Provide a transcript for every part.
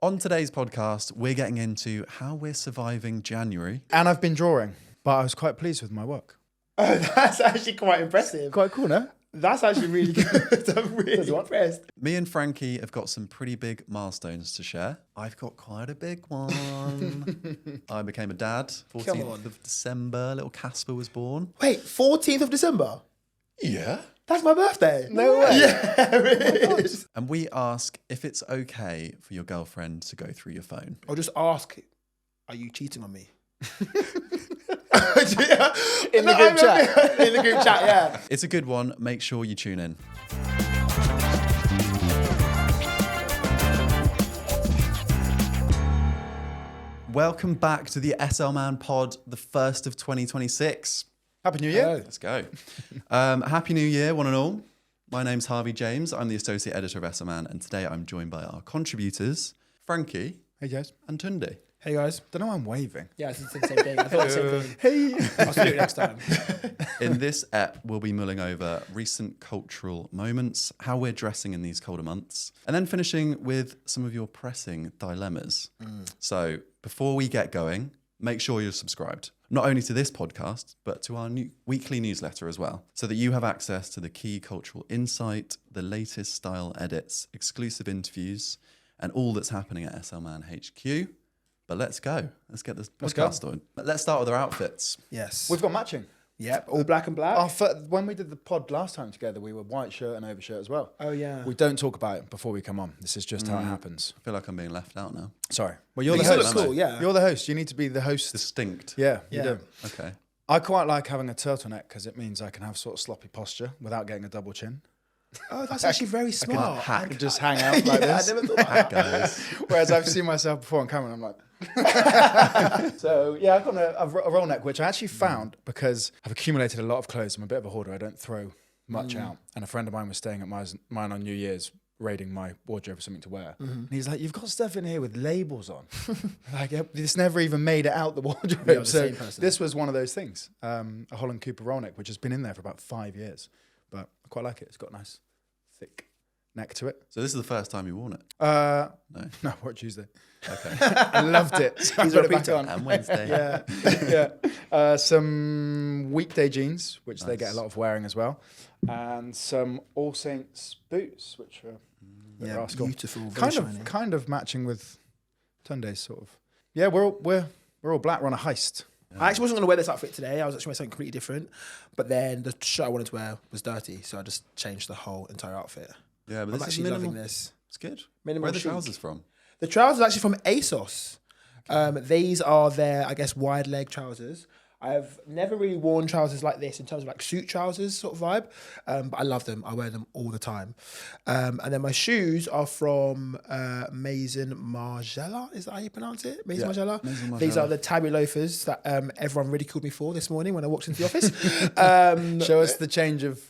On today's podcast, we're getting into how we're surviving January. And I've been drawing, but I was quite pleased with my work. Oh, that's actually quite impressive. Quite cool, no? That's actually really good. I'm really impressed. Me and Frankie have got some pretty big milestones to share. I've got quite a big one. I became a dad, 14th of December. Little Casper was born. Wait, 14th of December? Yeah. That's my birthday. No way. Yeah, it is. And we ask if it's okay for your girlfriend to go through your phone. I'll just ask, are you cheating on me? In the group chat. In the group chat, yeah. It's a good one. Make sure you tune in. Welcome back to the SLMan Pod, the first of 2026. Happy New Year. Let's go. Happy New Year, one and all. My name's Harvey James. I'm the associate editor of SLMan, and today I'm joined by our contributors, Frankie Hey, guys. and Tunde. Hey, guys. Don't know why I'm waving. Yeah, it's the same thing. I thought the same thing. Hey. I'll do it next time. In this ep, we'll be mulling over recent cultural moments, how we're dressing in these colder months, and then finishing with some of your pressing dilemmas. So before we get going, make sure you're subscribed, not only to this podcast, but to our new weekly newsletter as well, so that you have access to the key cultural insight, the latest style edits, exclusive interviews, and all that's happening at SLMan HQ. But let's go. Let's get this podcast started. Let's start with our outfits. Yes. We've got matching. Yep, all black and black. When we did the pod last time together, we were white shirt and overshirt as well. Oh, yeah. We don't talk about it before we come on. This is just how it happens. I feel like I'm being left out now. Sorry. Well, you're You the still host. look cool, yeah. You're the host. You need to be the host. Distinct. Yeah, you Yeah. do. Okay. I quite like having a turtleneck because it means I can have sort of sloppy posture without getting a double chin. Oh, that's actually very smart. I can just hang out like this. I never thought about that. Guys. Whereas I've seen myself before on camera and I'm like... So, yeah, I've got a roll neck, which I actually found because I've accumulated a lot of clothes. I'm a bit of a hoarder. I don't throw much out. And a friend of mine was staying at mine on New Year's, raiding my wardrobe for something to wear. And he's like, you've got stuff in here with labels on. Like, this never even made it out the wardrobe. You're the So same person. this was one of those things. A Holland Cooper roll neck, which has been in there for about 5 years. But I quite like it. It's got a nice, thick neck to it. So this is the first time you worn it? No, I wore it Tuesday. Okay. I loved it. So I He's put it back repeating. on. And Wednesday. Yeah. Some weekday jeans, which they get a lot of wearing as well, and some All Saints boots, which are Yeah, rascal. beautiful. Very shiny. kind of matching with Tunde's sort of. Yeah, we're all black. We're on a heist. I actually wasn't going to wear this outfit today. I was actually wearing something completely different. But then the shirt I wanted to wear was dirty, so I just changed the whole entire outfit. Yeah, but I'm this is actually minimal. loving this. It's good. Minimal Where are the chic. trousers from? The trousers are actually from ASOS. These are their, I guess, wide leg trousers. I've never really worn trousers like this in terms of like suit trousers sort of vibe, but I love them. I wear them all the time. And then my shoes are from Maison Margiela. Is that how you pronounce it? Maison Margiela? Maison Margiela. These are the tabby loafers that everyone ridiculed me for this morning when I walked into the office. Show us the change of.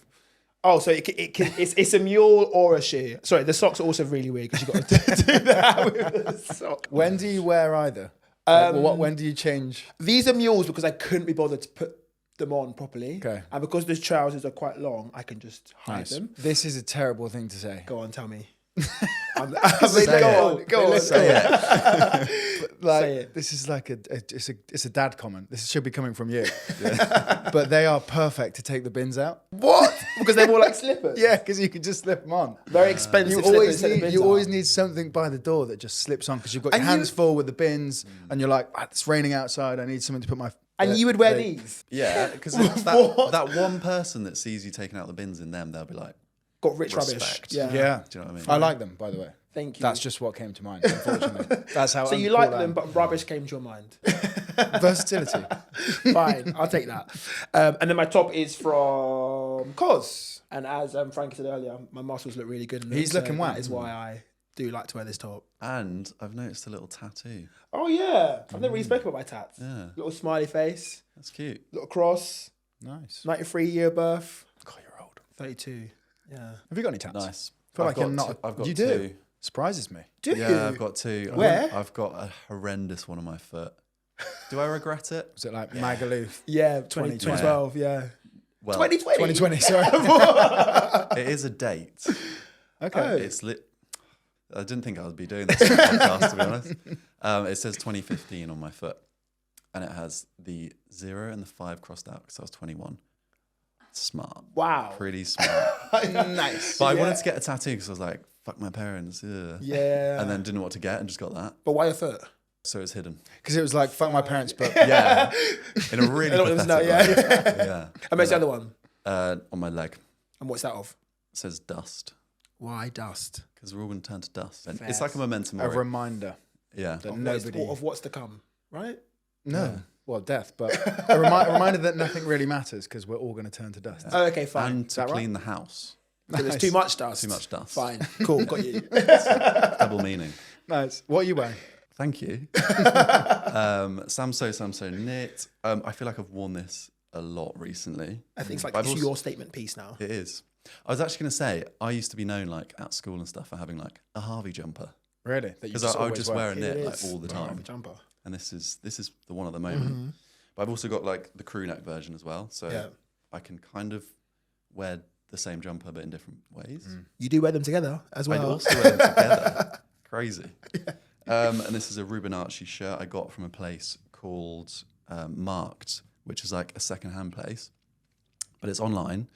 Oh, so it's a mule or a shoe. Sorry, the socks are also really weird because you've got to do that with the sock. When do you wear either? When do you change? These are mules because I couldn't be bothered to put them on properly. Okay. And because the trousers are quite long, I can just hide them. This is a terrible thing to say. Go on, tell me. Go on. Say it. Like, Say it. this is like it's a dad comment. This should be coming from you. But they are perfect to take the bins out. What? Because they're more like slippers. Yeah, because you can just slip them on. Very expensive. You always need something by the door that just slips on because you've got your hands full with the bins and you're like, it's raining outside. I need something to put my. And you would wear these. Yeah, because that one person that sees you taking out the bins in them, they'll be like, Got rich rubbish. Respect. Yeah. Yeah, do you know what I mean? I like them, by the way. Thank you. That's just what came to mind. Unfortunately, that's how. So you uncool like I am. them, but rubbish came to your mind. Versatility. Fine, I'll take that. And then my top is from COS. And as Frankie said earlier, my muscles look really good in them. He's looking well. That is why I do like to wear this top. And I've noticed a little tattoo. Oh yeah, I've never really spoken about my tats. Yeah. Little smiley face, That's cute. little cross, Nice. 93 year birth, God, you're old. 32. Yeah. Have you got any tats? Nice. Feel I've like you're got not. I've got you two. do. Surprises me. Do you? Yeah, I've got two. Where? I've got a horrendous one on my foot. Do I regret it? Was it like Magaluf? Yeah, 2020. 2012, yeah. Well, 2020? 2020, sorry. it is a date. Okay. It's lit. I didn't think I would be doing this on the podcast, to be honest. It says 2015 on my foot, and it has the 0 and the 5 crossed out because I was 21. Smart. Wow. Pretty smart. Nice. But I wanted to get a tattoo because I was like, fuck my parents. Ugh. Yeah. And then didn't know what to get and just got that. But why your foot? So it's hidden. Because it was like, fuck my parents, but Yeah. In a really pathetic way. Yeah. And where's the other one? On my leg. And what's that of? It says dust. Why dust? Because we're all going to turn to dust. And Fair. it's like a momentum. a reminder Yeah. that Of nobody... what's to come, right? No. Well, death, but a reminder that nothing really matters because we're all going to turn to dust. Oh, okay, fine. And to that right? clean the house. So there's too much dust. Too much dust. Fine. Cool. Got you. Double meaning. Nice. What are you wearing? Thank you. Samso knit. I feel like I've worn this a lot recently. I think it's like But I've it's also- your statement piece now. It is. I was actually going to say, I used to be known like at school and stuff for having like a Harvey jumper. Really? That you Because just I would always just wear. wear a It knit like is. all the Wow, time. the jumper. And this is the one at the moment. But I've also got like the crew neck version as well. So Yeah. I can kind of wear the same jumper but in different ways. You do wear them together as I'd well. also wear them together. Crazy. And this is a Rubinacci shirt I got from a place called Marked, which is like a secondhand place, but it's online,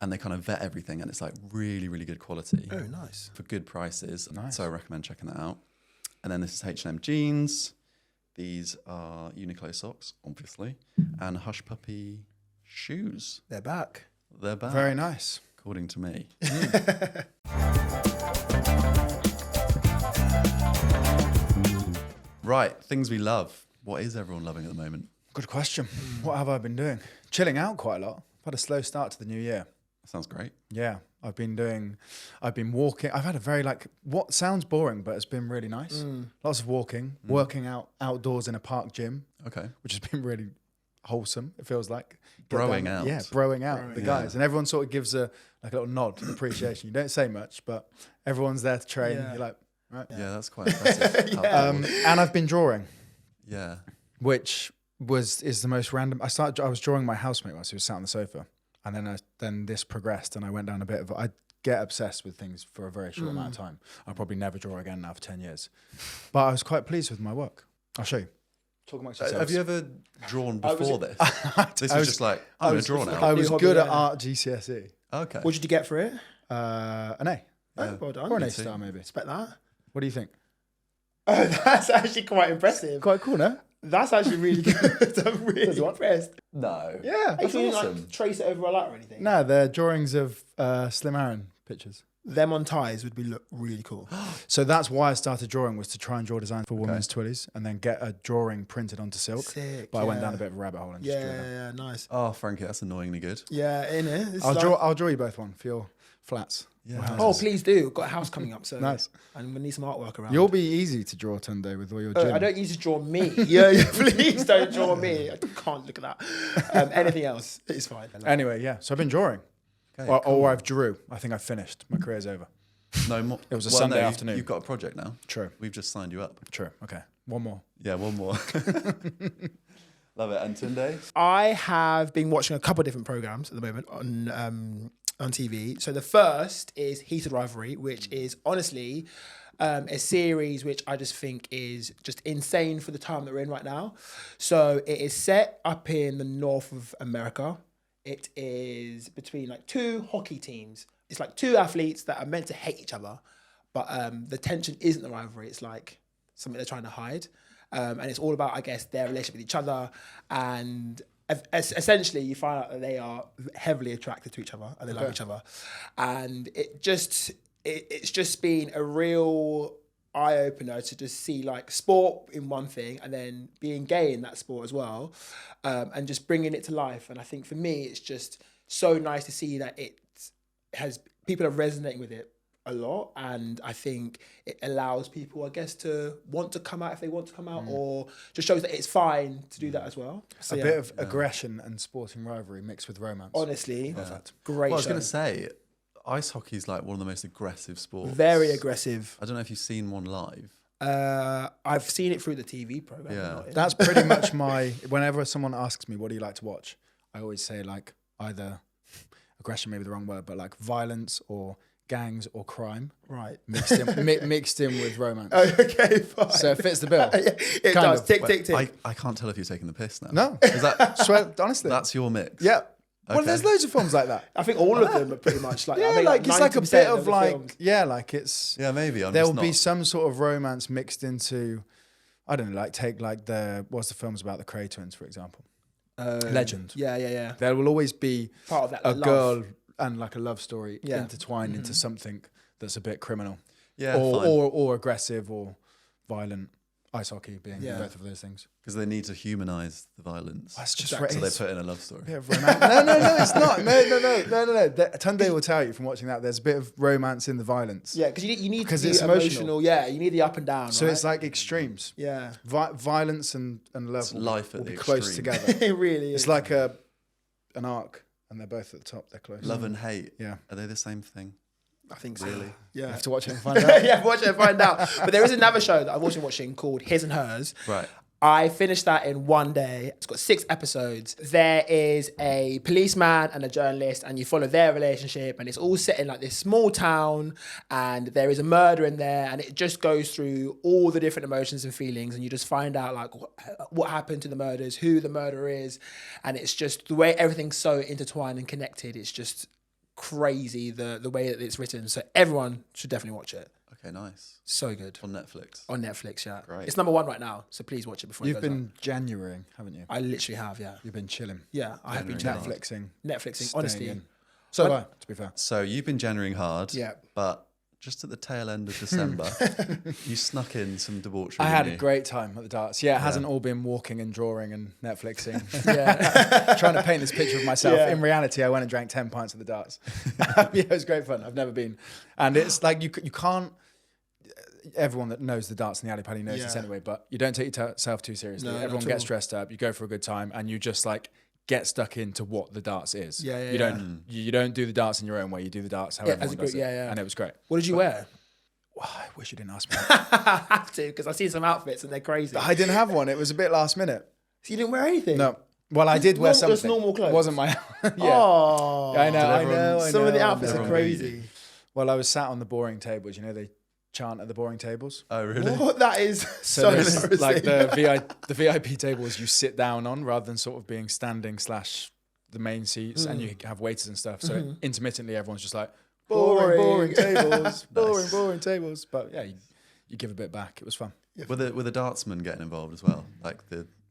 and they kind of vet everything, and it's like really, really good quality Oh, nice. for good prices. Nice. So I recommend checking that out. And then this is H&M jeans. These are Uniqlo socks, obviously, and Hush Puppy shoes. They're back. They're back, Very nice. according to me. Right, things we love. What is everyone loving at the moment? Good question. What have I been doing? Chilling out quite a lot. I've had a slow start to the new year. Sounds great. Yeah, I've been walking. I've had a very what sounds boring, but it's been really nice. Lots of walking, working out outdoors in a park gym, Okay. which has been really wholesome. It feels like Broing out. Yeah, broing out the Yeah. guys, and everyone sort of gives a little nod of appreciation. You don't say much, but everyone's there to train. Yeah. You're like, right. Yeah, that's quite impressive. And I've been drawing, Yeah. which is the most random. I was drawing my housemate whilst he was sat on the sofa, and then this progressed, and I went down a bit of. I get obsessed with things for a very short amount of time. I'll probably never draw again now for 10 years, but I was quite pleased with my work. I'll show you. Talk amongst yourselves. Have you ever drawn before this? This I was just like, I'm going to draw now. I was Hobby, good at yeah. art GCSE. Okay. What did you get for it? An A. Oh, well done. Or an Me A too. star, maybe. Respect that. What do you think? Oh, that's actually quite impressive. Quite cool, no? That's actually really good. I'm really impressed. No. Yeah. If you didn't awesome. like trace it over a light or anything. No, they're drawings of Slim Aaron pictures. Them on ties would look really cool. So that's why I started drawing, was to try and draw designs for women's twillies and then get a drawing printed onto silk. Sick. But I went yeah. down a bit of a rabbit hole and just drew them. Yeah, nice. Oh, Frankie, that's annoyingly good. Yeah, in it. I'll draw you both one for your flats. Yeah. or houses. Oh, please do. We've got a house coming up, so Nice. And we need some artwork around. You'll be easy to draw, Tunde, with all your gym. I don't need to draw me. yeah, please don't draw me. I can't look at that. Anything else is fine. Anyway, yeah. So I've been drawing. Okay, Or I've drew. I think I've finished. My career's over. No more. It was a Sunday afternoon. You've got a project now. True. We've just signed you up. True. Okay. One more. Yeah, one more. Love it. And Tunde? I have been watching a couple of different programs at the moment on TV. So the first is Heated Rivalry, which is honestly a series which I just think is just insane for the time that we're in right now. So it is set up in the north of America. It is between like two hockey teams. It's like two athletes that are meant to hate each other, but the tension isn't the rivalry. It's like something they're trying to hide. And it's all about, I guess, their relationship with each other. And essentially, you find out that they are heavily attracted to each other and they love each other. And it's just been a real eye-opener to just see like sport in one thing and then being gay in that sport as well, and just bringing it to life. And I think for me, it's just so nice to see that people are resonating with it a lot, and I think it allows people, I guess, to want to come out if they want to come out, or just shows that it's fine to do that as well. So, A bit of aggression and sporting rivalry mixed with romance. honestly, Perfect. great Well, I was show. going to say, ice hockey is like one of the most aggressive sports. Very aggressive. I don't know if you've seen one live. I've seen it through the TV program. Yeah. not in- That's pretty much whenever someone asks me, what do you like to watch? I always say like either aggression, maybe the wrong word, but like violence or gangs or crime Right. mixed in with romance. Oh, okay, fine. So it fits the bill. It Kind does. of. Tick, tick, tick. I can't tell if you're taking the piss now. No. Is that Swear, honestly. that's your mix? Yeah. Well, Okay. there's loads of films like that. I think all of them are pretty much like. I Yeah, think like it's like a 90% bit of the like films. like it's Yeah, maybe. I'm there just will be not- some sort of romance mixed into, I don't know, like take like what's the films about the Cray twins, for example. Legend. Yeah. There will always be Part of that. a love. girl and like a love story Yeah. intertwined into something that's a bit criminal, Yeah, or aggressive or violent. Ice hockey being Yeah. both of those things. because they need to humanize the violence. That's just Exactly. So they it's put in a love story. a bit of romance. No, it's not. No. Tunde will tell you from watching that there's a bit of romance in the violence. Yeah, because you need to Because be it's emotional. Yeah, you need the up and down. So right? it's like extremes. yeah, Violence and love It's will, life will at be the close extreme. together. it really is. It's like an arc, and they're both at the top. They're close. Love and hate. Yeah. Are they the same thing? I think so. Really? You Yeah. have to watch it and find out. yeah, watch it and find out. But there is another show that I've also been watching called His and Hers. Right. I finished that in one day. It's got 6 episodes. There is a policeman and a journalist, and you follow their relationship, and it's all set in like this small town, and there is a murder in there, and it just goes through all the different emotions and feelings, and you just find out like what happened to the murders, who the murderer is, and it's just the way everything's so intertwined and connected. It's just crazy the way that it's written. So everyone should definitely watch it. Okay, nice. So good. On Netflix. On Netflix, yeah. Great. It's number 1 right now, so please watch it before You've it goes been Januarying, haven't you? up. I literally have, yeah. You've been chilling, Yeah, I have been January. chilling. Netflixing, Netflixing, staying honestly. in. So When- have I, to be fair. So you've been Januarying hard. Yeah. But just at the tail end of December, you snuck in some debauchery. I had a didn't you? great time at the darts. Yeah, it hasn't all been walking and drawing and Netflixing. Yeah. Trying to paint this picture of myself. Yeah. In reality, I went and drank 10 pints at the darts. Yeah, it was great fun. I've never been. And it's like you can't, everyone that knows the darts and the alley pally knows this Yeah. anyway, but you don't take yourself too seriously. No, not Everyone at gets all. dressed up, you go for a good time, and you just like get stuck into what the darts is. Yeah, you don't do the darts in your own way. You do the darts how Yeah, everyone as a does group, it. yeah, yeah. And it was great. What did you wear? I wish you didn't ask me. I have to, because I've seen some outfits and they're crazy. I didn't have one. It was a bit last minute. So you didn't wear anything? No. Well, I did wear Just something. normal clothes? It wasn't my. Yeah. Oh. I know. I everyone- know. I Some of the know, I outfits know. are Everyone crazy. Well, I was sat on the boring tables. You know, they chant at the boring tables. Oh, really? What? That is so there's, embarrassing. like the VIP tables you sit down on rather than sort of being standing / the main seats, and you have waiters and stuff. So intermittently, everyone's just like boring tables, boring tables. But yeah, you give a bit back. It was fun. Were the dartsmen getting involved as well? Like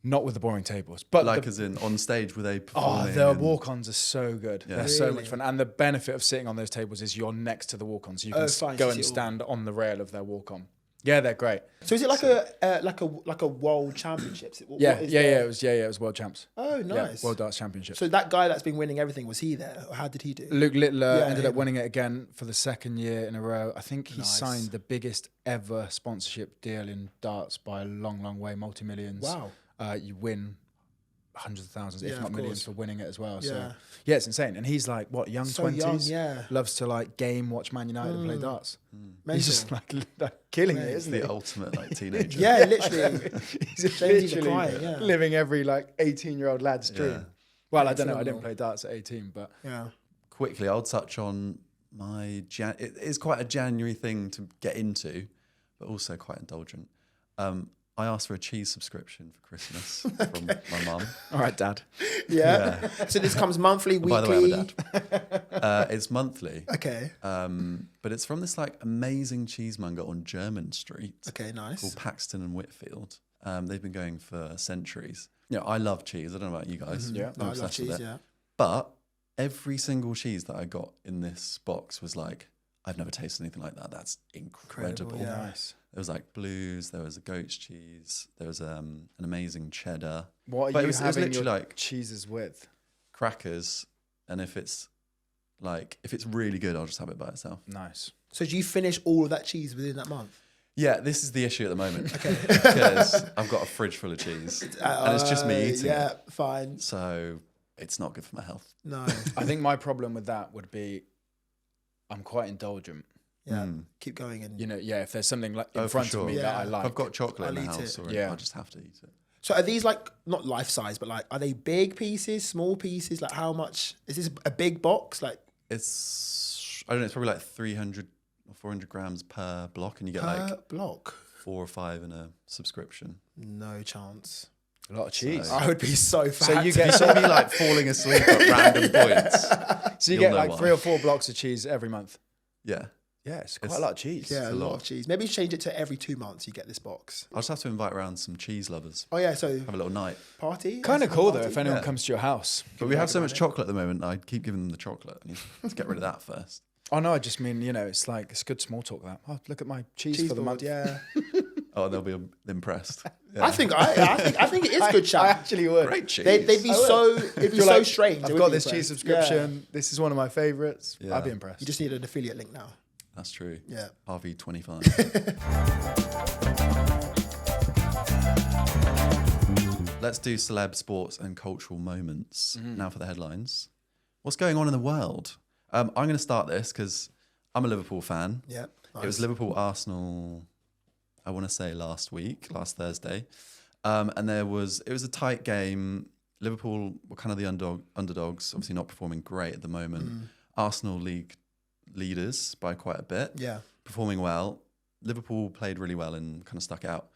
Not with the boring tables, but like the, as in on stage, were they oh, performing? the and- walk-ons are so good. Yeah. They're so Really? much fun. And the benefit of sitting on those tables is you're next to the walk-ons. So you can fine, go so and you see it all. stand on the rail of their walk-on. Yeah, they're great. So is it like a world championships? What Yeah, is yeah, the- it was world champs. Oh, nice. Yeah, world darts championship. So that guy that's been winning everything, was he there? Or how did he do? Luke Littler Yeah, ended up him. winning it again for the 2nd year in a row. I think he Nice. signed the biggest ever sponsorship deal in darts by a long, long way, multi-millions. Wow. You win hundreds of thousands, Yeah, if not of millions, course. for winning it as well. Yeah. So yeah, it's insane. And he's like, what, young So 20s? young, yeah. Loves to like game, watch Man United and play darts. Mental. He's just like killing it, Mate. isn't the he? ultimate like teenager. Yeah, literally. He's James's literally crying, yeah. living every like 18-year-old lad's dream. Yeah. Well, I Yeah, don't know. I didn't phenomenal. play darts at 18, but Yeah. Quickly, I'll touch on my it is quite a January thing to get into, but also quite indulgent. I asked for a cheese subscription for Christmas from my mum. all right, Dad. Yeah. So this comes monthly, weekly. By the way, I'm a dad. It's monthly, Okay. but it's from this like amazing cheesemonger on Jermyn Street Okay, nice. called Paxton and Whitfield. They've been going for centuries. You know, I love cheese. I don't know about you guys. Yeah. No, I'm I love obsessed with cheese, it. yeah. But every single cheese that I got in this box was like, I've never tasted anything like that. That's incredible. yeah. Nice. There was like blues, there was a goat's cheese, there was an amazing cheddar. What But are it you was having literally your like cheeses with? crackers, and if it's really good, I'll just have it by itself. Nice. So do you finish all of that cheese within that month? Yeah, this is the issue at the moment. Because I've got a fridge full of cheese and it's just me eating Yeah, it. fine. So it's not good for my health. No. I think my problem with that would be I'm quite indulgent. Yeah. Keep going and You know, yeah, if there's something like in Oh, for front sure. of me that Yeah. I If like. I've got chocolate in I'll the eat house it. already, Yeah. I'll just have to eat it. So are these like not life size, but like are they big pieces, small pieces? Like how much is this a big box? Like It's I don't know, it's probably like 300 or 400 grams per block, and you get like block. 4 or 5 in a subscription. No chance. A lot of cheese. I would be so fat. So you If you saw me like falling asleep at random points. So you You'll get know like why. 3 or 4 blocks of cheese every month. Yeah. Yeah, it's quite It's- a lot of cheese. yeah, a a lot lot. of cheese. Maybe change it to every 2 months you get this box. I'll just have to invite around some cheese lovers. Oh yeah, so Have a little night. party. Kind of Yes, cool though party. if anyone Yeah. comes to your house. But we have so much chocolate at the moment, I keep giving them the chocolate. I need to get rid of that first. Oh no, I just mean, it's like, it's good small talk that. Oh, look at my cheese for the month. board, yeah. Oh, they'll be impressed. Yeah. I think it is good I chat. actually would. Great cheese. They'd be You're so like, strange. They I've would got be this impressed. cheese subscription. This is one of my favorites. Yeah. I'd be Yeah. impressed. You just need an affiliate link now. That's true. Yeah. Harvey 25. Let's do celeb, sports, and cultural moments. Now for the headlines. What's going on in the world? I'm going to start this because I'm a Liverpool fan. Yeah. It was Liverpool Arsenal, I want to say last Thursday. And it was a tight game. Liverpool were kind of the underdogs, obviously not performing great at the moment. Arsenal league leaders by quite a bit, Yeah. performing well. Liverpool played really well and kind of stuck out.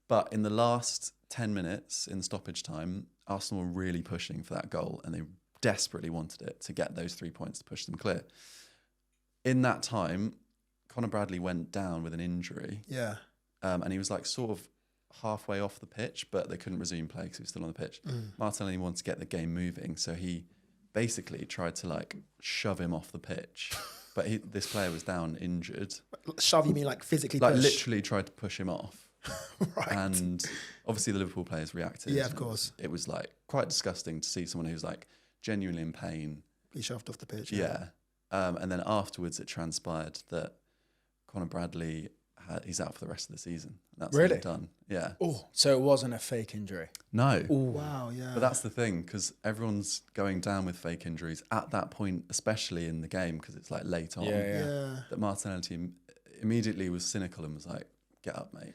But in the last 10 minutes in stoppage time, Arsenal were really pushing for that goal and they desperately wanted it to get those 3 points to push them clear. In that time, Conor Bradley went down with an injury, Yeah. and he was like sort of halfway off the pitch, but they couldn't resume play because he was still on the pitch. Martinelli wanted to get the game moving, so he basically tried to like shove him off the pitch. But this player was down injured, Shove, you mean like physically like push? literally tried to push him off. Right. And obviously the Liverpool players reacted. Yeah, of and course. It was like quite disgusting to see someone who's like genuinely in pain. Be shoved off the pitch. Yeah. And then afterwards it transpired that Conor Bradley he's out for the rest of the season. That's Really? done. Yeah. Oh, so it wasn't a fake injury. No. Wow, yeah. But that's the thing, because everyone's going down with fake injuries at that point, especially in the game, because it's like late on. yeah. That Martinelli immediately was cynical and was like, "Get up, mate,"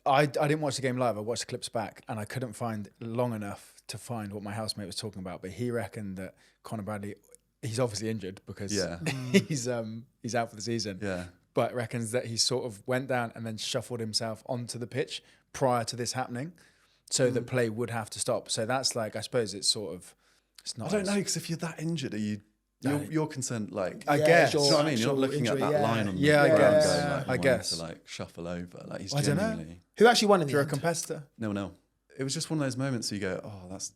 I didn't watch the game live. I watched the clips back, and I couldn't find long enough to find what my housemate was talking about. But he reckoned that Conor Bradley, he's obviously injured because Yeah. he's out for the season. Yeah. But reckons that he sort of went down and then shuffled himself onto the pitch prior to this happening, so that play would have to stop. So that's like, I suppose it's sort of, it's not. I don't know, because if you're that injured, you're concerned, like, I Yeah, guess. you know what I mean? You're not actual looking at injury, that yeah. line on the Yeah, I ground guess. going, like, I wanting guess. to like shuffle over. Like he's I don't know. genuinely Who actually won in the You're a end? competitor. no. It was just one of those moments where you go, "Oh, that's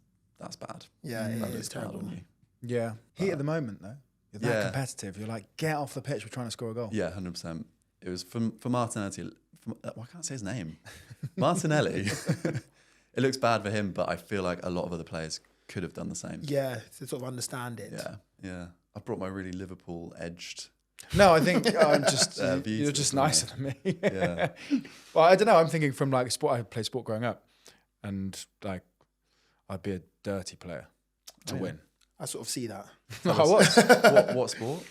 bad." Yeah, That it looks is bad terrible. on you. Yeah. Heat of the moment, though. You're that Yeah. competitive. You're like, get off the pitch. We're trying to score a goal. Yeah, 100%. It was for Martinelli. Why can't I say his name? Martinelli. It looks bad for him, but I feel like a lot of other players could have done the same. Yeah, to sort of understand it. Yeah. I brought my really Liverpool edged. No, I think I'm just views you're to just this nicer than me. Yeah. Well, I don't know. I'm thinking from like sport. I played sport growing up, and like I'd be a dirty player to Oh, yeah. win. I sort of see that. I was. What sport?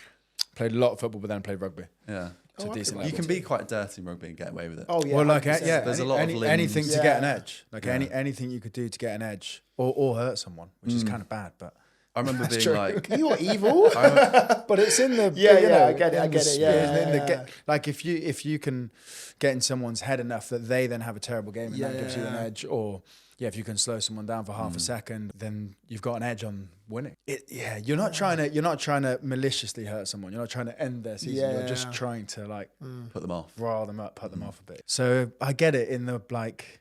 Played a lot of football, but then played rugby Yeah. to Oh, I decent could level. You can be quite dirty in rugby and get away with it. Oh yeah. well, like 100%. yeah, There's a lot of limbs. anything to get an Yeah. edge, like Yeah. anything you could do to get an edge or hurt someone, which is kind of bad, but I remember being true. like, You are evil. but it's in the Yeah, you yeah, know, I get it, I in the get it, spirit, yeah, in the yeah. like if you can get in someone's head enough that they then have a terrible game and that gives you an Yeah. edge, or if you can slow someone down for half a second, then you've got an edge on winning. You're not trying to maliciously hurt someone. You're not trying to end their season. You're just Yeah. trying to like put them off. rile them up, put them off a bit. So I get it in the like,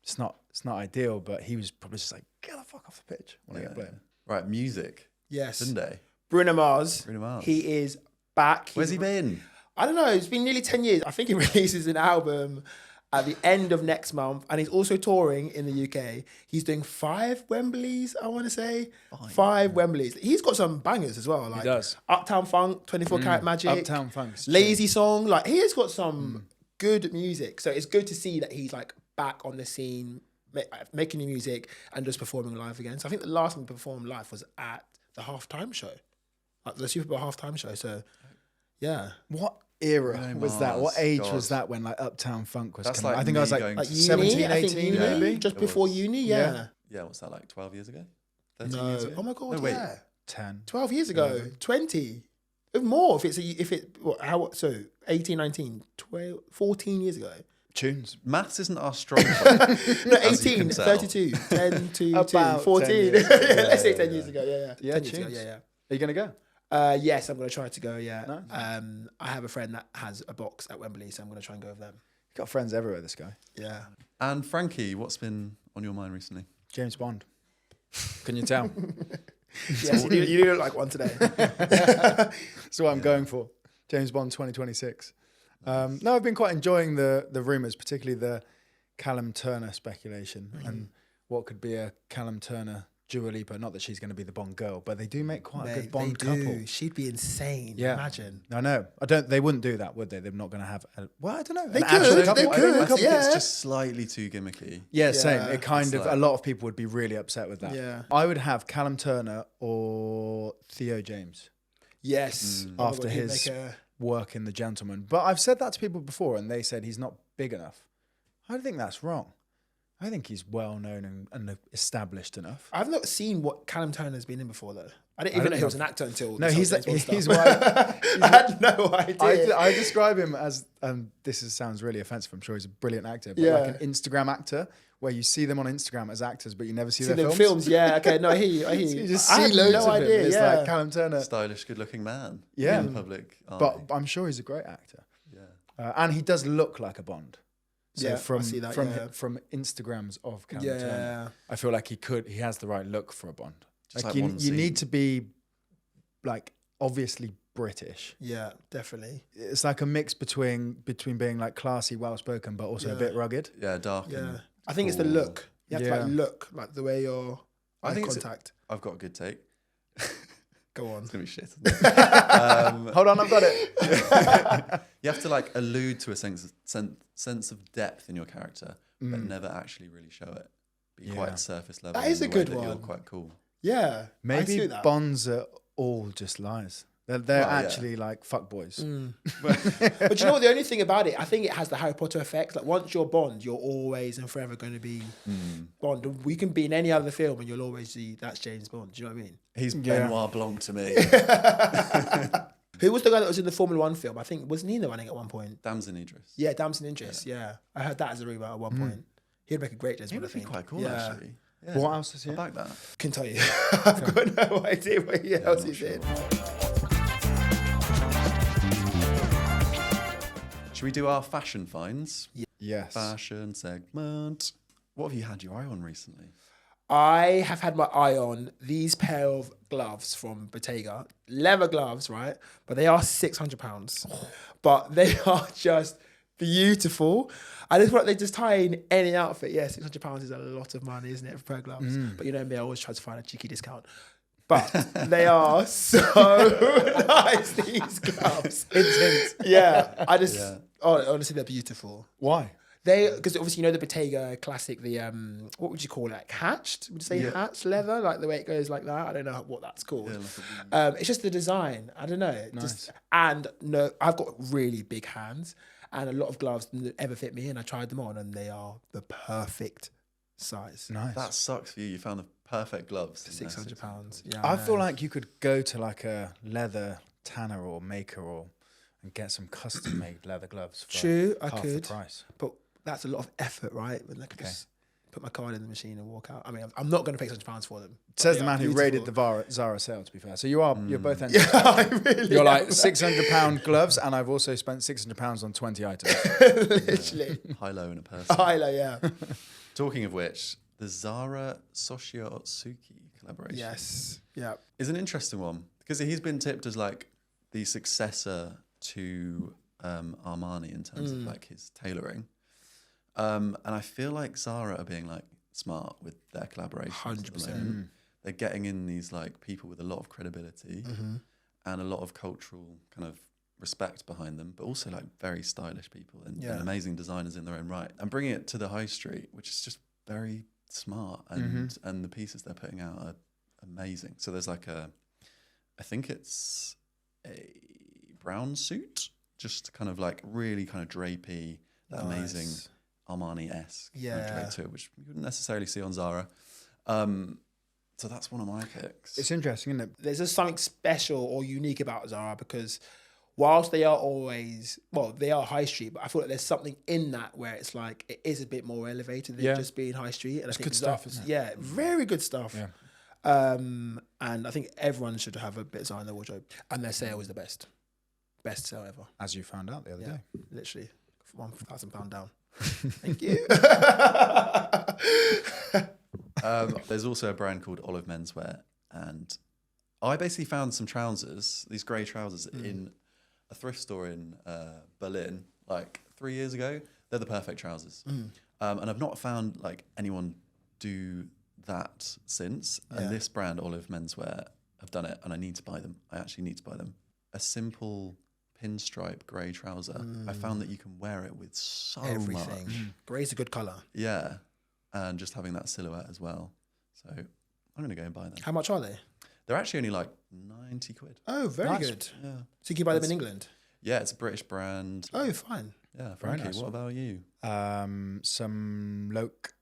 it's not ideal, but he was probably just like, get the fuck off the pitch when I Yeah. get playing. Right, music. Yes. Tunde. Bruno Mars. Bruno Mars. He is back. Where's he been? I don't know. It's been nearly 10 years. I think he releases an album at the end of next month, and he's also touring in the UK. He's doing 5 Wembleys, I want to say. 5 Wembleys. He's got some bangers as well. Like does. Uptown Funk, 24 Karat Magic. Uptown Funk's Lazy Song. Like, he has got some good music. So it's good to see that he's like back on the scene, making new music and just performing live again. So I think the last time he performed live was at the halftime show, like the Super Bowl halftime show. So yeah. What era Bruno was that? What Mars, age God. was that when like Uptown Funk was That's coming out? like I think I was me like, going Like to- uni, 17, I think 18 uni, maybe? just It before was. uni, Yeah. yeah. Yeah, what's that, like 12 years ago? 13 No, years ago? oh my god, No, wait. yeah. 10. 12 years ago, 20. More so 18, 19, 12, 14 years ago. Tunes. Maths isn't our strong point. No, as you 18, can tell. 32, 10 to 2, About 14. 10 years. Let's say 10 years ago. Yeah, 10 years ago, tunes. yeah. Are you going to go? Yes, I'm going to try to go, yeah. Nice. I have a friend that has a box at Wembley, so I'm going to try and go with them. Got friends everywhere, this guy. Yeah. And Frankie, what's been on your mind recently? James Bond. Can you tell? Yes, you do look like one today. That's what I'm going for. James Bond 2026. No, I've been quite enjoying the rumours, particularly the Callum Turner speculation and what could be a Callum Turner Dua Lipa. Not that she's going to be the Bond girl, but they do make quite a good Bond couple. She'd be insane. Yeah. Imagine. I know. They wouldn't do that, would they? They're not going to have. I don't know. They an actual could. couple. They I could. think Yeah. it's just slightly too gimmicky. Yeah, same. Yeah. It kind of. It's like- A lot of people would be really upset with that. Yeah. I would have Callum Turner or Theo James Yes. Oh my after God, he'd his make a- work in The Gentleman. But I've said that to people before, and they said he's not big enough. I think that's wrong. I think he's well known and established enough. I've not seen what Callum Turner's been in before, though. I didn't even know he was an actor until. No, this he's whole James Bond he's stuff. why I had no idea. I describe him as sounds really offensive. I'm sure he's a brilliant actor, but Yeah. like an Instagram actor where you see them on Instagram as actors, but you never see See their the films. yeah. Okay, no, I hear you. I hear So you. you just I see had loads no of him. idea. It's Yeah. like Callum Turner. Stylish, good-looking man. Yeah. In the public eye. But I'm sure he's a great actor. Yeah. And he does look like a Bond. So Yeah, I from see that, from yeah. from Instagrams of Callum Yeah. Turner, I feel like he has the right look for a Bond. Just Like like you one need scene. to be like obviously British. Yeah, definitely. It's like a mix between being like classy, well spoken, but also a bit rugged. Yeah, dark. Yeah, And I think it's the cool. look. You have to Yeah. like look like the way you're. I Eye think it's- contact. I've got a good take. Go on. It's gonna be shit. Isn't it? Hold on, I've got it. You have to like allude to a sense of depth in your character, but never actually really show it. Be quite Yeah. surface level. That is in a the way good that You're one. quite cool. Yeah, I Maybe see that. Bonds are all just lies. They're Well, yeah. actually like fuckboys. But you know what? The only thing about it, I think it has the Harry Potter effect. Like once you're Bond, you're always and forever going to be Bond. We can be in any other film, and you'll always see that's James Bond. Do you know what I mean? He's Yeah. Benoit Blanc to me. Who was the guy that was in the Formula One film? I think wasn't he in the running at one point? Damson Idris. Yeah, Damson Idris. Yeah, I heard that as a rumor at one point. He'd make a great James He Bond. I would be think. quite cool Yeah. actually. Yeah. What else is I here? back that. Can tell you. I've got no idea what else not he's in. Should we do our fashion finds? Yes. Fashion segment. What have you had your eye on recently? I have had my eye on these pair of gloves from Bottega, leather gloves, right? But they are £600. But they are just beautiful. I just feel like they just tie in any outfit. Yeah, £600 is a lot of money, isn't it, for pair of gloves? But you know me, I always try to find a cheeky discount. But they are so nice, these gloves. Yeah, I just, oh, honestly, they're beautiful. Why? Because obviously, you know, the Bottega classic, the, what would you call it? Like hatched? Would you say hatched leather? Like the way it goes like that? I don't know what that's called. Yeah, It's just the design. I don't know. Nice. And no, I've got really big hands and a lot of gloves didn't ever fit me, and I tried them on and they are the perfect size. Nice. That sucks for you. You found the perfect gloves. £600. Yeah, I know. feel like you could go to like a leather tanner or maker and get some custom made leather gloves for True, I half could. the price. But that's a lot of effort, right? When I could just put my card in the machine and walk out. I mean, I'm not going to pay £600 for them. Says They the are man who beautiful. raided the Zara sale, to be fair. So you're both ends. I really You're like am. £600 gloves, and I've also spent £600 on 20 items. Literally. High low in a person. Hyla, yeah. Talking of which, the Zara Soshio Otsuki collaboration Yes. Yeah. is an interesting one because he's been tipped as like the successor to Armani in terms of like his tailoring. And I feel like Zara are being like smart with their collaborations. 100%. They're getting in these like people with a lot of credibility and a lot of cultural kind of respect behind them, but also like very stylish people and amazing designers in their own right, and bringing it to the high street, which is just very smart, and the pieces they're putting out are amazing. So there's like I think it's a brown suit, just kind of like really kind of drapey, that amazing Armani-esque kind of drape to it, which you wouldn't necessarily see on Zara. So that's one of my picks. It's interesting, isn't it? There's just something special or unique about Zara because whilst they are they are high street, but I feel like there's something in that where it's like it is a bit more elevated than just being high street. And I think good stuff, isn't it? Yeah, very good stuff. Yeah. And I think everyone should have a bit of Zara in their wardrobe. And their sale was the best sale ever. As you found out the other day. Literally, £1,000 down. Thank you. There's also a brand called Olive Menswear, and I basically found some trousers, these grey trousers, in a thrift store in Berlin like 3 years ago. They're the perfect trousers, and I've not found like anyone do that since. And this brand, Olive Menswear, have done it, and I need to buy them. I actually need to buy them. A simple pinstripe grey trouser. I found that you can wear it with so Everything. much. Grey's a good colour. Yeah, and just having that silhouette as well. So I'm going to go and buy them. How much are they? They're actually only like 90 quid. Oh, very Nice. good. Yeah. So you can buy them in England? Yeah, it's a British brand. Oh, fine. Yeah, Very Frankie, nice. what about you? Some Loke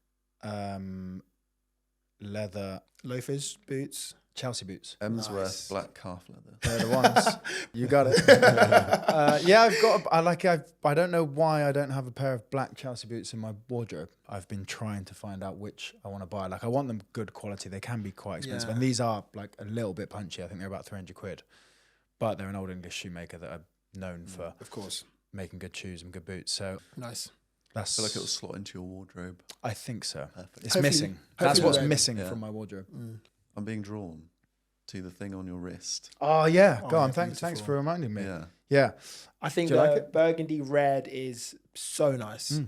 leather Loafers, boots. Chelsea boots. Emsworth Nice. black calf leather. They're the ones. You got it. I don't know why I don't have a pair of black Chelsea boots in my wardrobe. I've been trying to find out which I want to buy. Like, I want them good quality. They can be quite expensive. Yeah. And these are like a little bit punchy. I think they're about 300 quid. But they're an old English shoemaker that are known for Of course. making good shoes and good boots. So Nice. that's, I feel like it will slot into your wardrobe. I think so. Perfect. It's Hopefully- missing. That's hopefully what's they're- missing Yeah. from my wardrobe. I'm being drawn to the thing on your wrist. Oh, yeah. Go Oh, on. yeah, Thanks beautiful. for reminding me. Yeah. Yeah. I think Do you the like it? burgundy red is so nice.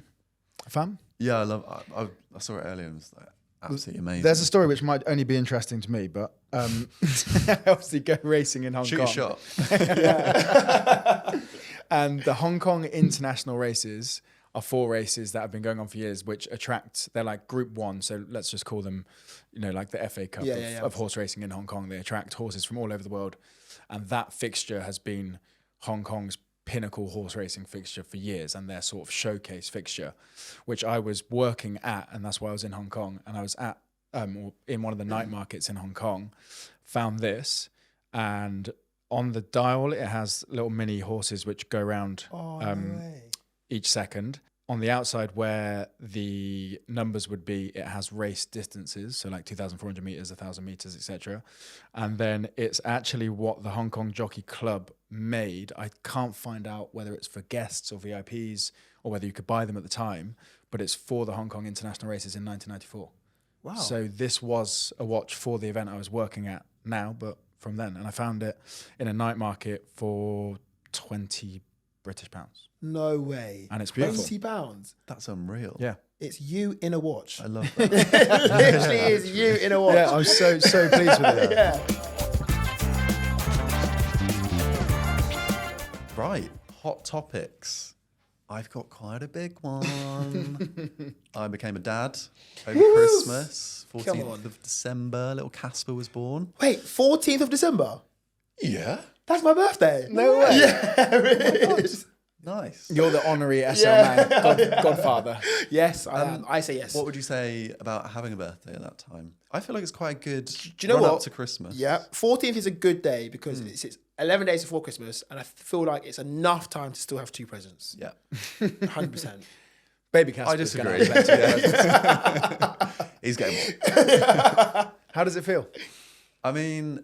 Fun? Yeah, I saw it earlier and it was like absolutely amazing. There's a story which might only be interesting to me, but I obviously go racing in Hong Shoot Kong. your shot. And the Hong Kong international races are 4 races that have been going on for years, which attract, they're like Group 1. So let's just call them, like the FA Cup of horse racing in Hong Kong. They attract horses from all over the world. And that fixture has been Hong Kong's pinnacle horse racing fixture for years, and their sort of showcase fixture, which I was working at, and that's why I was in Hong Kong. And I was at in one of the night markets in Hong Kong, found this, and on the dial it has little mini horses which go around Oh, no way. each second. On the outside where the numbers would be, it has race distances, so like 2,400 meters, 1,000 meters, etc. And then it's actually what the Hong Kong Jockey Club made. I can't find out whether it's for guests or VIPs or whether you could buy them at the time, but it's for the Hong Kong international races in 1994. Wow. So this was a watch for the event I was working at now, but from then. And I found it in a night market for 20 British pounds. No way. And it's beautiful. £20. That's unreal. Yeah. It's you in a watch. I love that. It literally is you in a watch. Yeah, I'm so pleased with it. Yeah. Right, hot topics. I've got quite a big one. I became a dad over Christmas, Come 14th on. of December. Little Casper was born. Wait, 14th of December? Yeah. That's my birthday. No way. Yeah, it is. Nice. You're the honorary SLMan godfather. Yes, I am. I say yes. What would you say about having a birthday at that time? I feel like it's quite a good Do you know run what? up to Christmas. Yeah, 14th is a good day because it's 11 days before Christmas, and I feel like it's enough time to still have 2 presents. Yeah. 100%. Baby Casper. I disagree. He's getting one. How does it feel? I mean,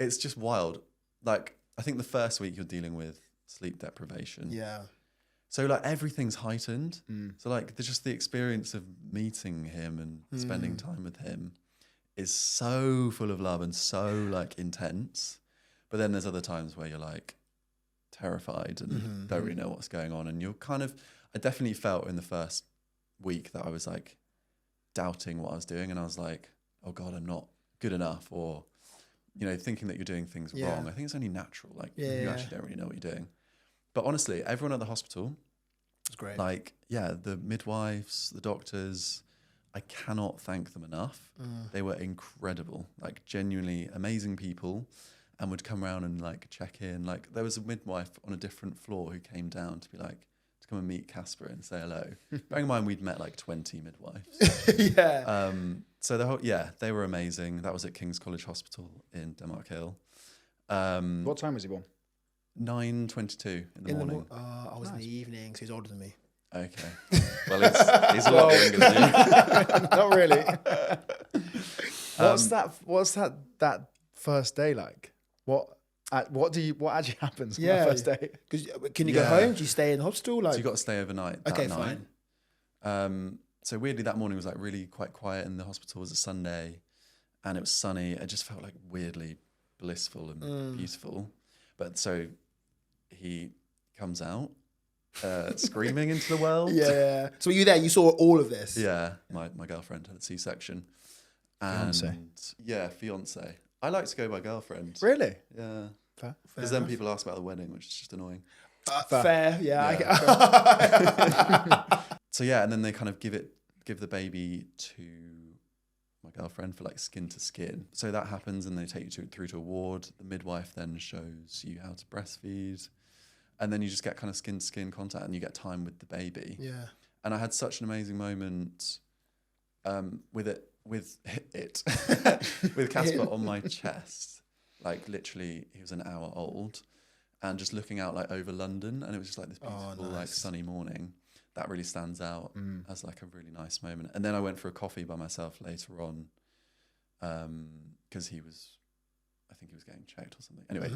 it's just wild. Like, I think the first week you're dealing with sleep deprivation. Yeah. So like everything's heightened. So like there's just the experience of meeting him and spending time with him is so full of love and so like intense. But then there's other times where you're like terrified and don't really know what's going on. And you're kind of, I definitely felt in the first week that I was like doubting what I was doing. And I was like, oh God, I'm not good enough, or, thinking that you're doing things wrong. I think it's only natural. Like you actually don't really know what you're doing. But honestly, everyone at the hospital, It's great. the midwives, the doctors, I cannot thank them enough. They were incredible, like genuinely amazing people, and would come around and like check in. Like there was a midwife on a different floor who came down to be like, to come and meet Casper and say hello. Bearing in mind we'd met like 20 midwives. Yeah. So they were amazing. That was at King's College Hospital in Denmark Hill. What time was he born? 9:22 in the morning. I was in the evening, so he's older than me. Okay. Well, he's a lot younger than you. Not really. What's that first day like? What actually happens on that first day? Because can you go home? Do you stay in the hospital? So you got to stay overnight. Okay, that night. fine. So weirdly, that morning was like really quite quiet in the hospital. It was a Sunday, and it was sunny. It just felt like weirdly blissful and beautiful. But so he comes out screaming into the world. Yeah. So were you there? You saw all of this? Yeah. My girlfriend had a C-section. And fiance. I like to go by girlfriend. Really? Yeah. Fair. Because then people ask about the wedding, which is just annoying. Fair. Yeah. So yeah, and then they kind of give the baby to my girlfriend for like skin to skin. So that happens, and they take you through to a ward. The midwife then shows you how to breastfeed, and then you just get kind of skin to skin contact, and you get time with the baby. Yeah. And I had such an amazing moment with Casper on my chest. Like literally, he was an hour old, and just looking out like over London, and it was just like this beautiful like sunny morning. That really stands out as like a really nice moment. And then I went for a coffee by myself later on, because I think he was getting checked or something. Anyway,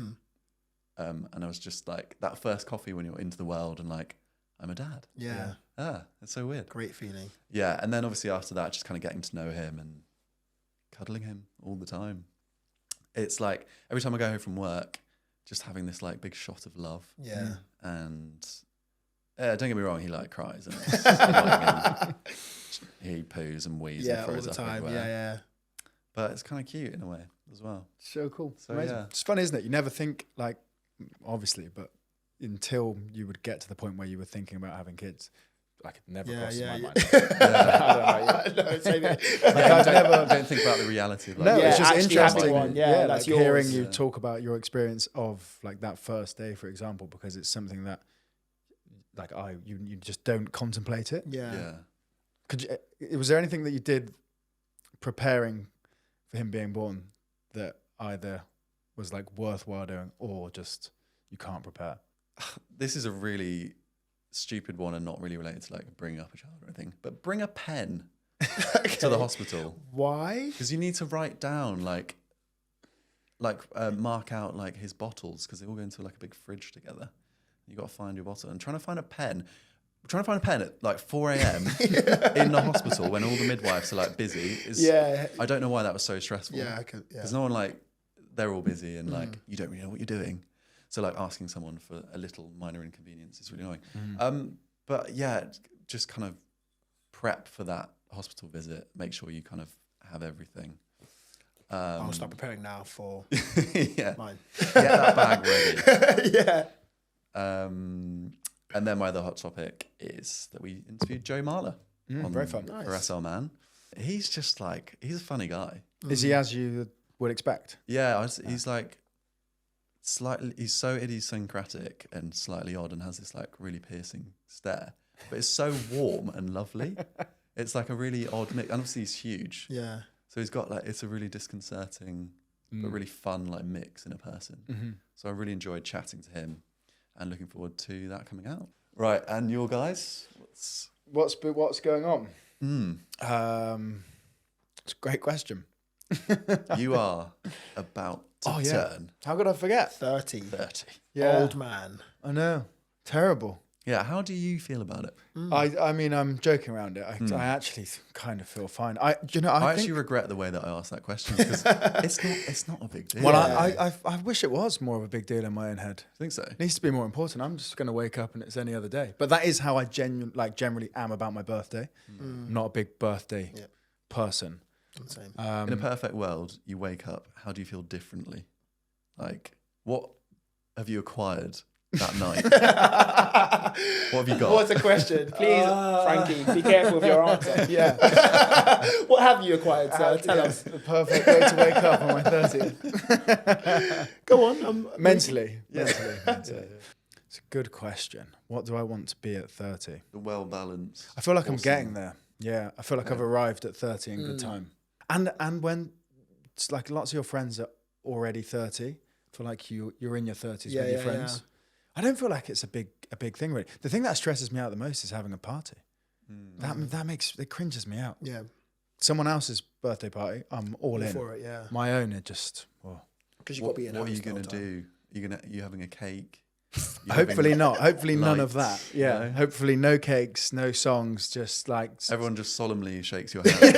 and I was just like, that first coffee when you're into the world and like, I'm a dad. Yeah. It's so weird. Great feeling. Yeah, and then obviously after that, just kind of getting to know him and cuddling him all the time. It's like every time I go home from work, just having this like big shot of love. Yeah. And don't get me wrong, he like cries and it's annoying, and he poos and wheezes and throws all the up time. everywhere. Yeah. But it's kind of cute in a way as well. So cool. So amazing. yeah, It's funny, isn't it? You never think like, obviously, but until you would get to the point where you were thinking about having kids, like it never crosses my mind. I don't know. I don't think about the reality of like, No, it's just actually interesting. having one. Yeah, like that's hearing yours. you talk about your experience of like that first day, for example, because it's something that like you just don't contemplate it. Yeah. Was there anything that you did preparing for him being born that either was like worthwhile doing or just you can't prepare? This is a really stupid one and not really related to like bringing up a child or anything, but bring a pen to the hospital. Why? Because you need to write down like mark out like his bottles, because they all go into like a big fridge together. You got to find your bottle, and trying to find a pen at like 4 a.m. in the hospital when all the midwives are like busy is, I don't know why that was so stressful. Because no one like, they're all busy and like you don't really know what you're doing. So like asking someone for a little minor inconvenience is really annoying. But yeah, just kind of prep for that hospital visit. Make sure you kind of have everything. I'll start preparing now for mine. Get that bag ready. Yeah. And then my other hot topic is that we interviewed Joe Marler Very fun. for SLMan. He's just like, he's a funny guy. Is he as you would expect? Yeah, he's like slightly, he's so idiosyncratic and slightly odd and has this like really piercing stare, but it's so warm and lovely. It's like a really odd mix. And obviously he's huge. Yeah. So he's got like, it's a really disconcerting, but really fun like mix in a person. So I really enjoyed chatting to him and looking forward to that coming out. Right, and your guys? What's going on? It's a great question. You are about to turn How could I forget? 30. 30. Yeah. Old man. I know. Terrible. Yeah, how do you feel about it? I mean, I'm joking around it. I actually kind of feel fine. I actually regret the way that I asked that question because it's not a big deal. Well, I wish it was more of a big deal in my own head. I think so. It needs to be more important. I'm just going to wake up and it's any other day. But that is how I generally am about my birthday. I'm not a big birthday person. Same. In a perfect world, you wake up. How do you feel differently? Like, what have you acquired that night? What have you got? What's the question? Please, Frankie, be careful with your answer. Yeah. What have you acquired, sir? Tell us. The perfect way to wake up on my 30th. Go on. Mentally. Mentally. It's a good question. What do I want to be at 30? The well-balanced. I feel like I'm getting there. Yeah. I feel like I've arrived at 30 in good time. And when it's like lots of your friends are already 30, feel like you're in your 30s with your friends. I don't feel like it's a big thing really. The thing that stresses me out the most is having a party. It cringes me out. Yeah. Someone else's birthday party, I'm all in. For it, yeah. My own, it just. Because you've got to be in. What are you gonna do? You having a cake? Hopefully not. Hopefully none of that. lights, Yeah. you know? Hopefully no cakes, no songs. Just like Everyone just solemnly shakes your hand.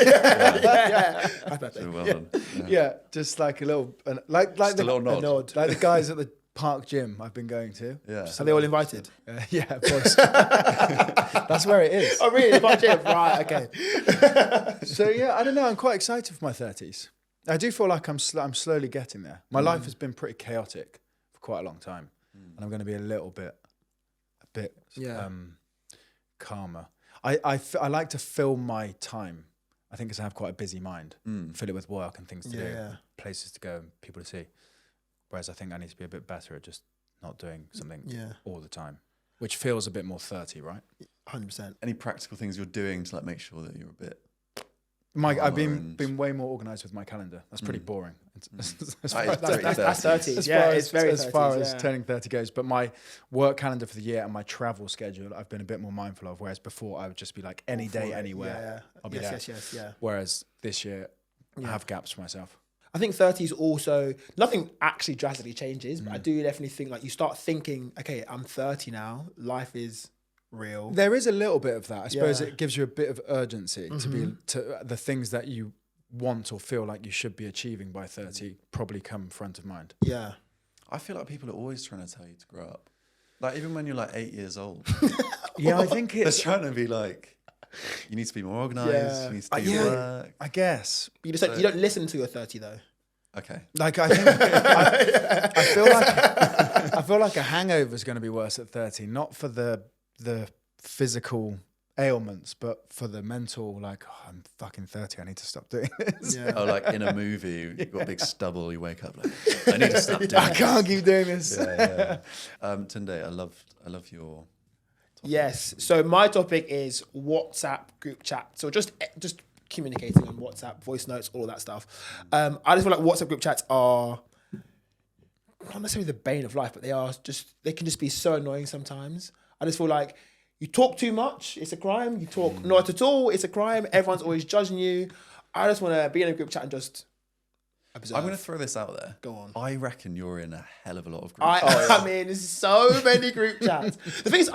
So well done. yeah, just like a little like Just the a little nod. like the guys at the park gym I've been going to. Yeah. Are they all invited? Yeah, of course. That's where it is. Oh, really? Right, okay. So yeah, I don't know. I'm quite excited for my 30s. I do feel like I'm slowly getting there. My life has been pretty chaotic for quite a long time, and I'm going to be a bit calmer. I like to fill my time. I think because I have quite a busy mind, fill it with work and things to do, places to go, and people to see. Whereas I think I need to be a bit better at just not doing something all the time, which feels a bit more 30, right? 100%. Any practical things you're doing to like make sure that you're a bit. I've been way more organised with my calendar. That's pretty boring. That's 30s. As far as turning 30 goes. But my work calendar for the year and my travel schedule, I've been a bit more mindful of. Whereas before, I would just be like, any day, anywhere, I'll be there. Yes. Whereas this year, I have gaps for myself. I think 30s also, nothing actually drastically changes, but I do definitely think like you start thinking, okay, I'm 30 now. Life is real. There is a little bit of that. I suppose it gives you a bit of urgency to the things that you want or feel like you should be achieving by 30 probably come front of mind. Yeah. I feel like people are always trying to tell you to grow up. Like even when you're like 8 years old. Yeah, I think They're it's... trying to be like, you need to be more organised, you need to do your work. I guess. You don't listen until you're 30 though. Okay. Like I think I feel like a hangover is going to be worse at 30, not for the physical ailments, but for the mental. Like, oh, I'm fucking 30. I need to stop doing this. Yeah. Oh, like in a movie, you've got a big stubble. You wake up like, I need to stop doing. I can't keep doing this. Tunde, I love your. Yes. So my topic is WhatsApp group chat. So just communicating on WhatsApp, voice notes, all of that stuff. I just feel like WhatsApp group chats are not necessarily the bane of life, but they can just be so annoying sometimes. I just feel like you talk too much, it's a crime. You talk not at all, it's a crime. Everyone's always judging you. I just want to be in a group chat and just observe. I'm going to throw this out there. Go on. I reckon you're in a hell of a lot of group chats. I mean, there's so many group chats. The thing is,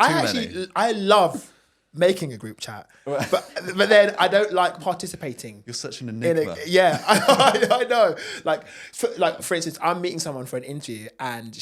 I love making a group chat, but then I don't like participating. You're such an enigma. I know. Like for instance, I'm meeting someone for an interview, and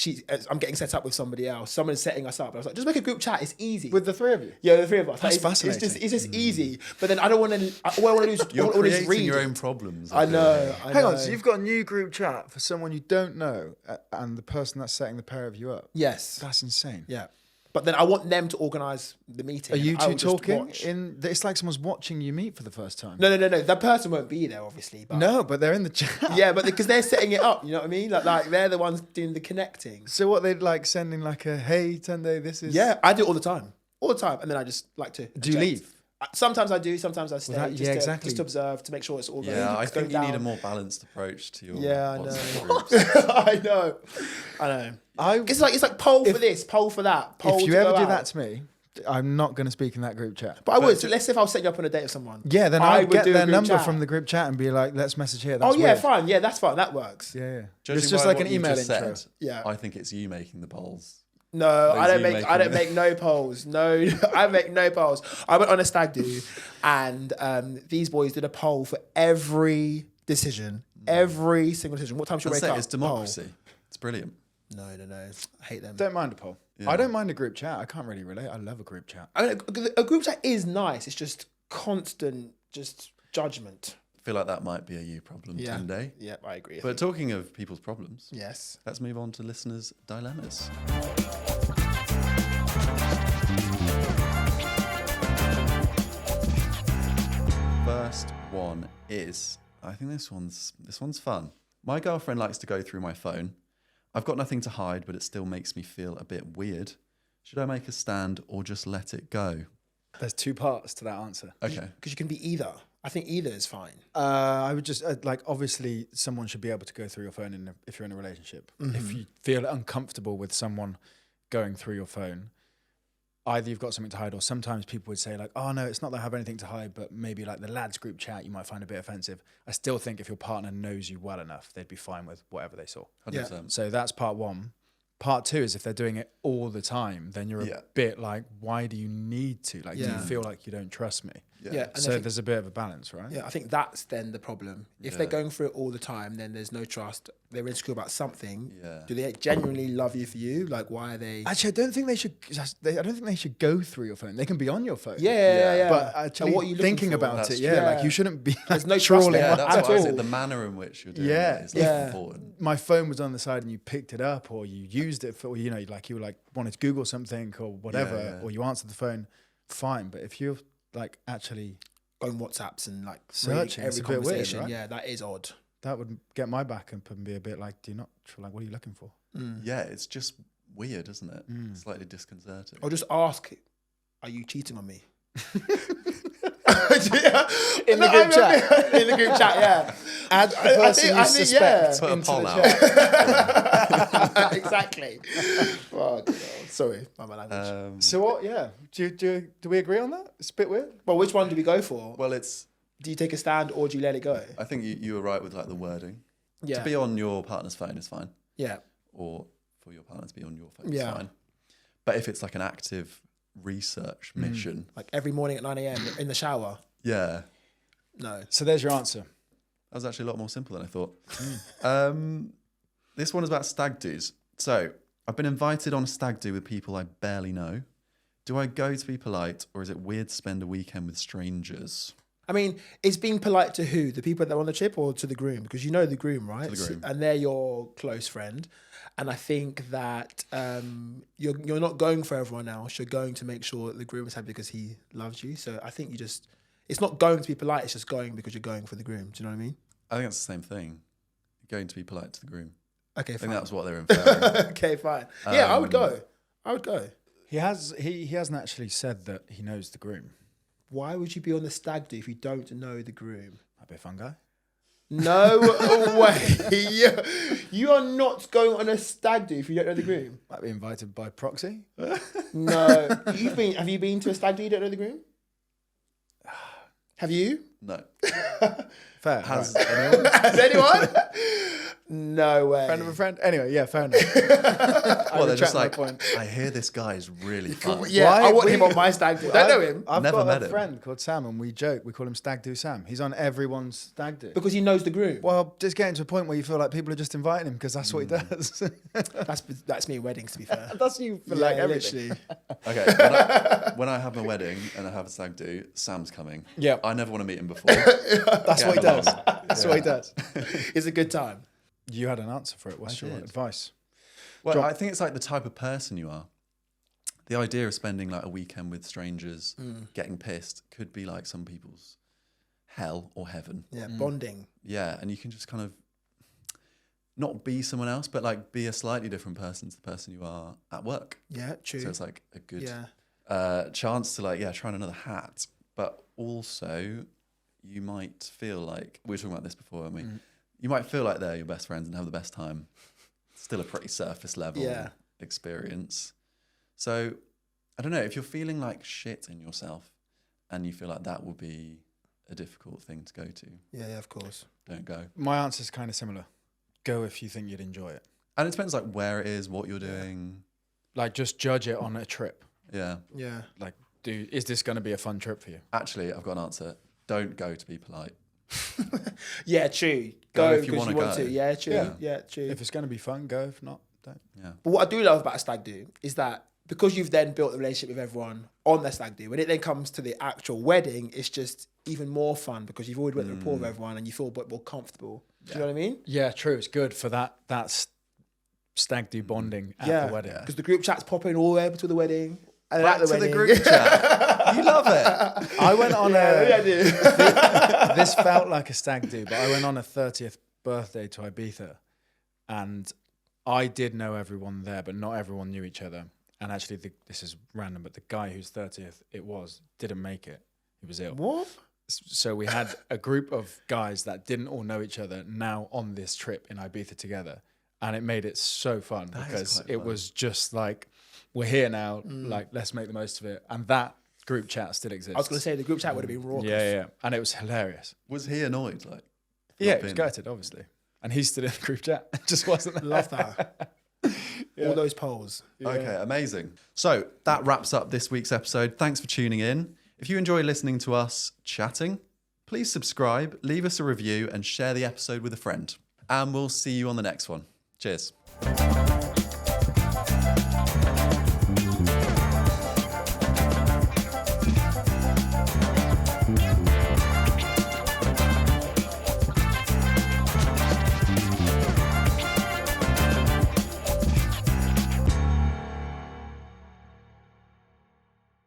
I'm getting set up with somebody else. Someone's setting us up. I was like, just make a group chat. It's easy With the three of you? Yeah, the three of us. That's Like, fascinating. It's just easy. But then I don't want to. All I want to do is You're all is creating read your it. own problems. I know. Hang on, so you've got a new group chat for someone you don't know, and the person that's setting the pair of you up. Yes. That's insane. Yeah. But then I want them to organise the meeting. Are you I will two just talking? watch. It's like someone's watching you meet for the first time. No. That person won't be there, obviously. But No, but they're in the chat. yeah, but because they're setting it up, you know what I mean? Like they're the ones doing the connecting. So what, they'd like sending like a, hey, Tunde, this is... Yeah, I do it all the time. And then I just like to... Do you leave? Sometimes I do, sometimes I stay. Well, exactly. Just to observe, to make sure it's all going Yeah, I think you need a down. more balanced approach to your Yeah, I WhatsApp know. groups. I know. It's like poll for this, poll for that, poll If you to ever go do out. that to me, I'm not going to speak in that group chat. But I would. So let's say if I was setting you up on a date with someone. Yeah, then I I'd would get do a their group number chat. from the group chat and be like, let's message here. That's Oh yeah, weird. fine. Yeah, that's fine. That works. Yeah. Judging It's just by like what an you've email just intro. said, Yeah. I think it's you making the polls. No, I don't make no polls. No, I make no polls. I went on a stag do, and these boys did a poll for every decision, every single decision. What time should we That's wake it, up? it's democracy. It's brilliant. No. I hate them. Don't mind a poll. Yeah. I don't mind a group chat. I can't really relate. I love a group chat. I mean, a group chat is nice. It's just constant, judgment. I feel like that might be a you problem, Tunde. Yeah, I agree. But talking of people's problems, yes. let's move on to listeners' dilemmas. First one is, I think this one's fun. My girlfriend likes to go through my phone. I've got nothing to hide, but it still makes me feel a bit weird. Should I make a stand or just let it go? There's two parts to that answer. Okay. Because you can be either. I think either is fine. I would just obviously someone should be able to go through your phone if you're in a relationship. If you feel uncomfortable with someone going through your phone, either you've got something to hide, or sometimes people would say like, oh no, it's not that I have anything to hide, but maybe like the lads group chat you might find a bit offensive. I still think if your partner knows you well enough, they'd be fine with whatever they saw. 100%. So that's part one. Part two is if they're doing it all the time, then you're a bit like, why do you need to? Like, do you feel like you don't trust me? Yeah. And So there's a bit of a balance, right? Yeah, I think that's then the problem. If they're going through it all the time, then there's no trust. They're insecure about something. Yeah. Do they genuinely love you for you? Like, why are they? Actually, I don't think they should. I don't think they should go through your phone. They can be on your phone. Yeah. But actually, what are you looking thinking for? about That's it, true. like you shouldn't be. There's no trust trawling. there. Yeah, that's At what I all. said. The manner in which you're doing it is important. My phone was on the side and you picked it up, or you used it for, like you wanted to Google something or whatever, or you answered the phone, fine. But if you're like actually on WhatsApps and like searching, every it's a bit weird, conversation, right? yeah, that is odd. that would get my back up and be a bit like, do you not like, what are you looking for? Yeah, it's just weird, isn't it? Slightly disconcerting. Or just ask, are you cheating on me? In the group chat. In the group chat, yeah. Add the person you suspect Put a into poll the out. chat. Exactly. Fuck. Sorry, my language. So what? Yeah. Do we agree on that? It's a bit weird. Well, which one do we go for? Well, it's. Do you take a stand or do you let it go? I think you were right with like the wording. Yeah. To be on your partner's phone is fine. Yeah. Or for your partner to be on your phone is Yeah. fine. But if it's like an active research mission, Like every morning at 9 a.m. in the shower. yeah, No. So there's your answer. that was actually a lot more simple than I thought. This one is about stag do's. So I've been invited on a stag do with people I barely know. Do I go to be polite, or is it weird to spend a weekend with strangers? I mean, is being polite to who? The people that are on the trip or to the groom? Because you know the groom, right? To the groom. And they're your close friend. And I think that you're not going for everyone else. You're going to make sure that the groom is happy because he loves you. So I think it's not going to be polite. It's just going because you're going for the groom. Do you know what I mean? I think it's the same thing. Going to be polite to the groom. Okay, I think fine. that's what they're inferring. Okay, fine. Yeah, I would go. He hasn't actually said that he knows the groom. Why would you be on the stag do if you don't know the groom? Might be a fun guy. No way. You are not going on a stag do if you don't know the groom. Might be invited by proxy. No. Have you been to a stag do you don't know the groom? Have you? No. Fair. Has right. anyone? Has anyone? No way. Friend of a friend. Anyway, yeah, fair enough. Well, they're just retract my like, point. I hear this guy is really fun. Yeah, Why- I want we- him on my stag do. Don't know him. I've Never got met a him. friend called Sam, and we joke. We call him Stag Do Sam. He's on everyone's stag do. Because he knows the groom. Well, just getting to a point where you feel like people are just inviting him because that's what he does. That's me in weddings, to be fair. That's you for Yeah, like everything. literally. Okay, when I have my wedding and I have a stag do, Sam's coming. Yeah. I never want to meet him before. That's what he does. That's what he does. It's a good time. You had an answer for it. What's your did. advice? Well, Drop. I think it's like the type of person you are. The idea of spending like a weekend with strangers, getting pissed, could be like some people's hell or heaven. Yeah, bonding. Yeah, and you can just kind of not be someone else, but like be a slightly different person to the person you are at work. Yeah, true. So it's like a good Yeah. chance to like, try on another hat. But also, you might feel like, we were talking about this before, weren't we? You might feel like they're your best friends and have the best time. Still a pretty surface level experience. So, I don't know, if you're feeling like shit in yourself and you feel like that will be a difficult thing to go to, Yeah, of course. don't go. My answer is kind of similar. Go if you think you'd enjoy it. And it depends like where it is, what you're doing. Like, just judge it on a trip. Yeah. Yeah. Like, is this going to be a fun trip for you? Actually, I've got an answer. Don't go to be polite. Yeah, true. Go Go if you because you wanna want go. to. Yeah, true. Yeah. Yeah, true. If it's going to be fun, go. If not, don't. Yeah. But what I do love about a stag do is that because you've then built a relationship with everyone on the stag do, when it then comes to the actual wedding, it's just even more fun because you've already built the rapport with everyone and you feel a bit more comfortable. Do you know what I mean? Yeah, true. It's good for that stag do bonding at the wedding. Because the group chat's popping all the way up to the wedding. And Back at the to wedding. the group chat. You love it. I went on Yeah, I do. this felt like a stag do, but I went on a 30th birthday to Ibiza, and I did know everyone there, but not everyone knew each other. And actually, this is random, but the guy whose 30th it was didn't make it. He was ill. What? So we had a group of guys that didn't all know each other now on this trip in Ibiza together. And it made it so fun because it was just like, we're here now, like, let's make the most of it. And that group chat still exists. I was going to say the group chat would have been raucous. Yeah. And it was hilarious. Was he annoyed? Like, Yeah, he was gutted, obviously. And he's still in the group chat. It just wasn't there. Love that. All those polls. Okay, amazing. So that wraps up this week's episode. Thanks for tuning in. If you enjoy listening to us chatting, please subscribe, leave us a review, and share the episode with a friend. And we'll see you on the next one. Cheers.